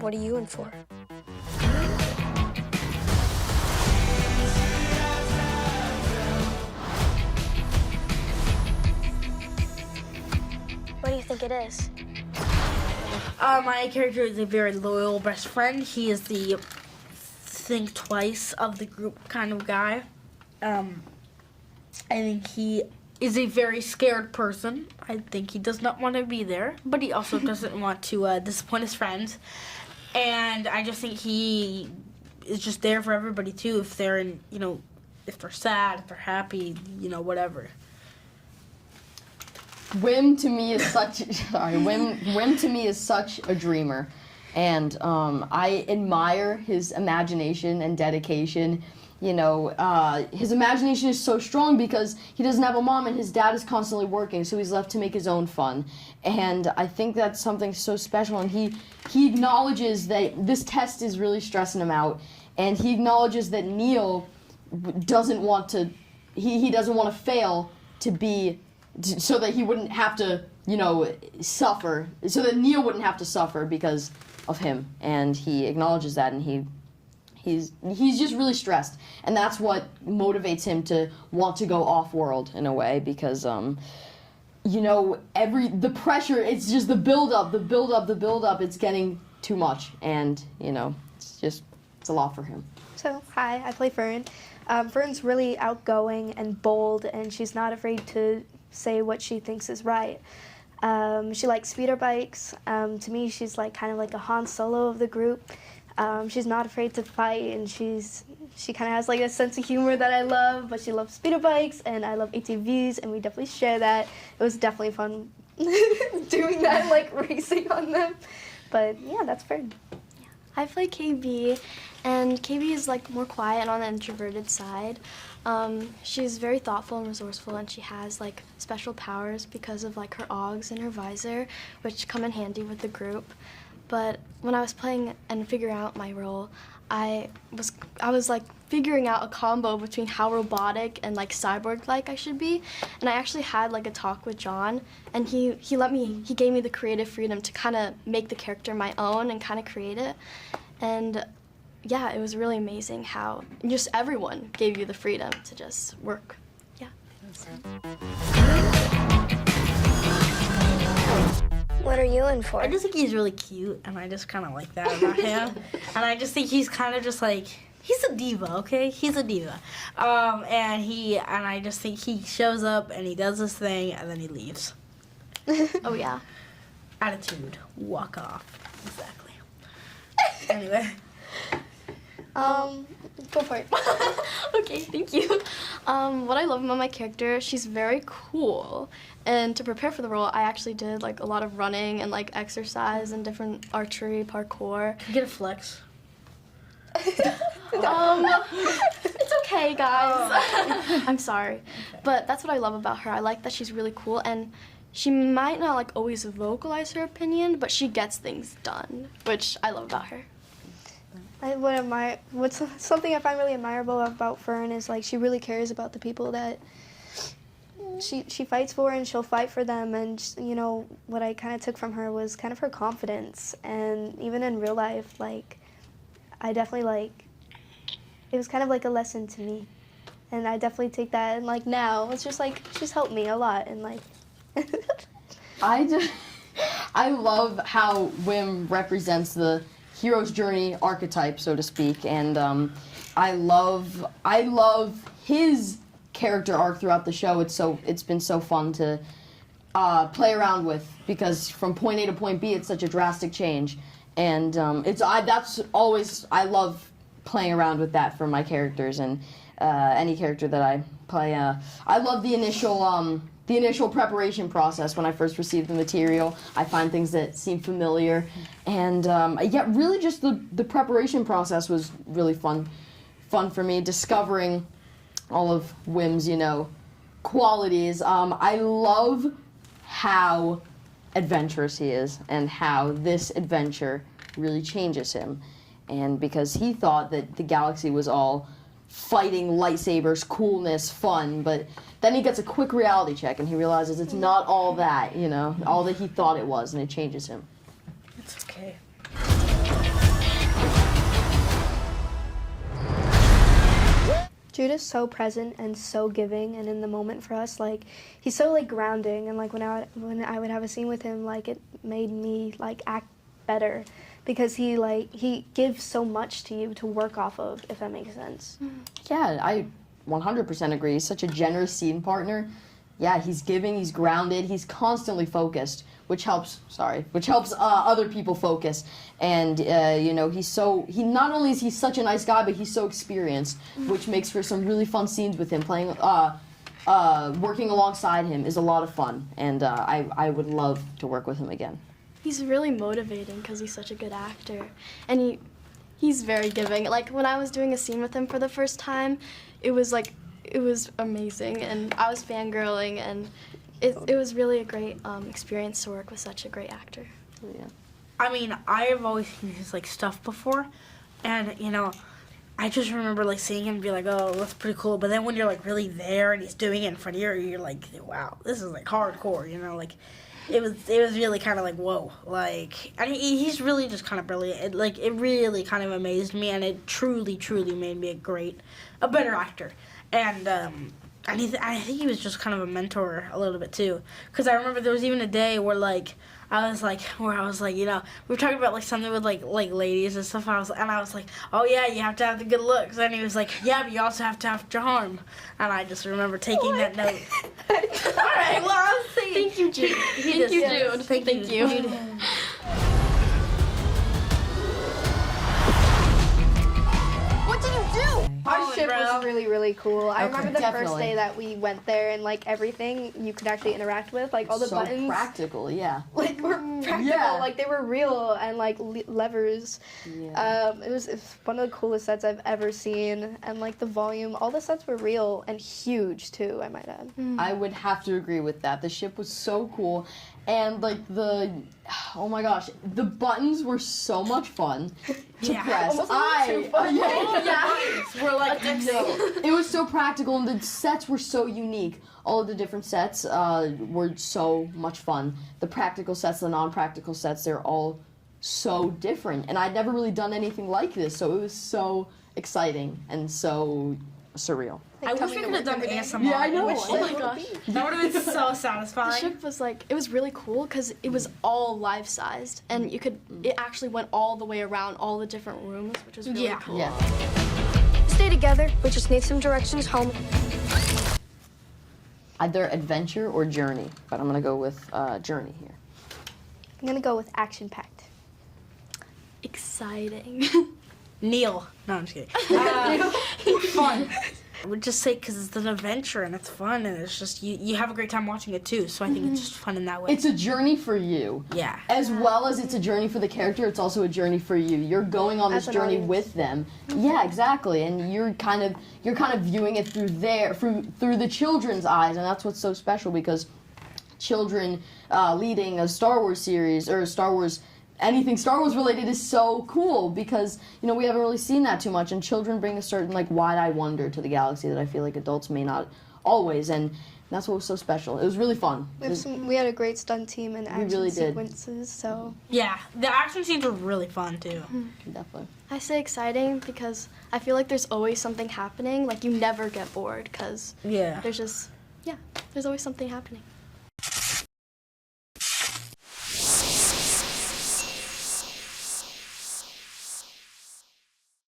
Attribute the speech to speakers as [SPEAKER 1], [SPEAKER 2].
[SPEAKER 1] What are you in for? What do you think it is?
[SPEAKER 2] My character is a very loyal best friend. He is the think twice of the group kind of guy. I think he is a very scared person. I think he does not want to be there, but he also doesn't want to disappoint his friends. And I just think he is just there for everybody too. If they're in, if they're sad, if they're happy, whatever.
[SPEAKER 3] Wim to me is such Wim to me is such a dreamer, and I admire his imagination and dedication. His imagination is so strong because he doesn't have a mom and his dad is constantly working, so he's left to make his own fun. And I think that's something so special, and he acknowledges that this test is really stressing him out, and he acknowledges that Neil doesn't want to, he doesn't want to fail to be, so that he wouldn't have to, suffer, so that Neil wouldn't have to suffer because of him. And he acknowledges that, and he's just really stressed. And that's what motivates him to want to go off-world in a way, because, the pressure, it's just the build-up, it's getting too much. And, it's a lot for him.
[SPEAKER 4] So, hi, I play Fern. Fern's really outgoing and bold, and she's not afraid to say what she thinks is right. She likes speeder bikes. To me, she's kind of like a Han Solo of the group. She's not afraid to fight, and she kind of has a sense of humor that I love, but she loves speeder bikes, and I love ATVs, and we definitely share that. It was definitely fun doing that, racing on them. But yeah, that's Fern.
[SPEAKER 5] I play KB, and KB is more quiet and on the introverted side. She's very thoughtful and resourceful, and she has special powers because of her augs and her visor, which come in handy with the group. But when I was playing and figuring out my role, I was figuring out a combo between how robotic and cyborg-like I should be, and I actually had a talk with John, and he gave me the creative freedom to kind of make the character my own and kind of create it. And yeah, it was really amazing how just everyone gave you the freedom to just work. Yeah.
[SPEAKER 1] What are you in for?
[SPEAKER 2] I just think he's really cute, and I just kind of like that about him. And I just think he's kind of just he's a diva, okay? He's a diva. And I just think he shows up and he does his thing and then he leaves.
[SPEAKER 5] Oh yeah.
[SPEAKER 2] Attitude, walk off, exactly. Anyway.
[SPEAKER 4] Go for it.
[SPEAKER 5] Okay, thank you. What I love about my character, she's very cool. And to prepare for the role, I actually did a lot of running and exercise and different archery, parkour.
[SPEAKER 2] Get a flex.
[SPEAKER 5] It's okay, guys.
[SPEAKER 2] Oh.
[SPEAKER 5] I'm sorry. Okay. But that's what I love about her. I like that she's really cool, and she might not always vocalize her opinion, but she gets things done, which I love about her.
[SPEAKER 4] What's something I find really admirable about Fern is she really cares about the people that she fights for, and she'll fight for them. And what I kind of took from her was kind of her confidence, and even in real life, I definitely it was kind of a lesson to me, and I definitely take that. And now it's just she's helped me a lot, and
[SPEAKER 3] I love how Wim represents the hero's journey archetype, so to speak, and I love his character arc throughout the show. It's been so fun to play around with, because from point A to point B, it's such a drastic change, and I love playing around with that for my characters, and any character that I play. I love the initial preparation process when I first received the material. I find things that seem familiar, and really just the preparation process was really fun for me, discovering all of Wim's, qualities. I love how adventurous he is, and how this adventure really changes him. And because he thought that the galaxy was all fighting, lightsabers, coolness, fun, but then he gets a quick reality check and he realizes it's not all that, all that he thought it was, and it changes him.
[SPEAKER 2] It's okay.
[SPEAKER 4] Jude is so present and so giving and in the moment for us. Like, he's so like grounding, and like when I would have a scene with him, like it made me like act better because he gives so much to you to work off of, if that makes sense.
[SPEAKER 3] Yeah, I 100% agree. He's such a generous scene partner. Yeah, he's giving, he's grounded, he's constantly focused, which helps other people focus. And, you know, he not only is he such a nice guy, but he's so experienced, which makes for some really fun scenes with him. Working alongside him is a lot of fun, and I would love to work with him again.
[SPEAKER 5] He's really motivating because he's such a good actor, and he's very giving. Like, when I was doing a scene with him for the first time, it was amazing, and I was fangirling, and it was really a great experience to work with such a great actor.
[SPEAKER 3] Yeah.
[SPEAKER 2] I mean, I have always seen his like stuff before, and you know, I just remember like seeing him and be like, oh, that's pretty cool. But then when you're like really there and he's doing it in front of you, you're like, wow, this is like hardcore, you know, like. It was really kind of like, whoa, like, and he's really just kind of brilliant. It really kind of amazed me, and it truly made me a better actor. And I think he was just kind of a mentor a little bit too, because I remember there was even a day where I was like, you know, we were talking about like something with like ladies and stuff. I was like, oh yeah, you have to have the good looks. And he was like, yeah, but you also have to have charm. And I just remember taking that note. All right, well, I'll see.
[SPEAKER 5] Thank you, Jude. Thank you, Jude. Thank you.
[SPEAKER 2] Jude.
[SPEAKER 3] What did you do?
[SPEAKER 4] Our ship was really, really cool. I remember the
[SPEAKER 3] definitely.
[SPEAKER 4] first day that we went there, and like everything you could actually interact with, like all the
[SPEAKER 3] So
[SPEAKER 4] buttons,
[SPEAKER 3] practical, yeah.
[SPEAKER 4] like were practical,
[SPEAKER 3] Yeah.
[SPEAKER 4] like they were real, and like levers.
[SPEAKER 3] Yeah.
[SPEAKER 4] It's one of the coolest sets I've ever seen, and like the volume, all the sets were real and huge too, I might add.
[SPEAKER 3] I would have to agree with that. The ship was so cool, and like oh my gosh, the buttons were so much fun to press.
[SPEAKER 2] We're like,
[SPEAKER 3] It was so practical, and the sets were so unique. All of the different sets were so much fun. The practical sets, the non-practical sets, they're all so different. And I'd never really done anything like this, so it was so exciting and so surreal.
[SPEAKER 2] I wish we could have done ASMR.
[SPEAKER 3] Yeah, I know.
[SPEAKER 5] Oh my gosh.
[SPEAKER 2] That would have been so
[SPEAKER 5] The
[SPEAKER 2] satisfying.
[SPEAKER 5] ship was it was really cool because it was all life-sized, and it actually went all the way around all the different rooms, which was really cool.
[SPEAKER 3] Yeah.
[SPEAKER 1] Stay together. We just need some directions home.
[SPEAKER 3] Either adventure or journey, but I'm gonna go with journey here.
[SPEAKER 4] I'm gonna go with action-packed.
[SPEAKER 5] Exciting.
[SPEAKER 2] Neil. No, I'm just kidding. Fun. I would just say because it's an adventure and it's fun and it's just, you have a great time watching it too, so I think it's just fun in that way.
[SPEAKER 3] It's a journey for you.
[SPEAKER 2] Yeah.
[SPEAKER 3] As well as it's a journey for the character, it's also a journey for you. You're going on this
[SPEAKER 4] As an
[SPEAKER 3] journey
[SPEAKER 4] audience.
[SPEAKER 3] with them. Yeah, exactly. And you're kind of viewing it through through the children's eyes, and that's what's so special because children leading a Star Wars series or anything Star Wars related is so cool because, you know, we haven't really seen that too much, and children bring a certain wide-eyed wonder to the galaxy that I feel like adults may not always, and that's what was so special. It was really fun.
[SPEAKER 4] We had a great stunt team and action
[SPEAKER 3] really did.
[SPEAKER 4] sequences, so.
[SPEAKER 2] Yeah, the action scenes were really fun too.
[SPEAKER 3] Definitely.
[SPEAKER 5] I say exciting because I feel like there's always something happening. Like, you never get bored because
[SPEAKER 2] Yeah.
[SPEAKER 5] there's always something happening.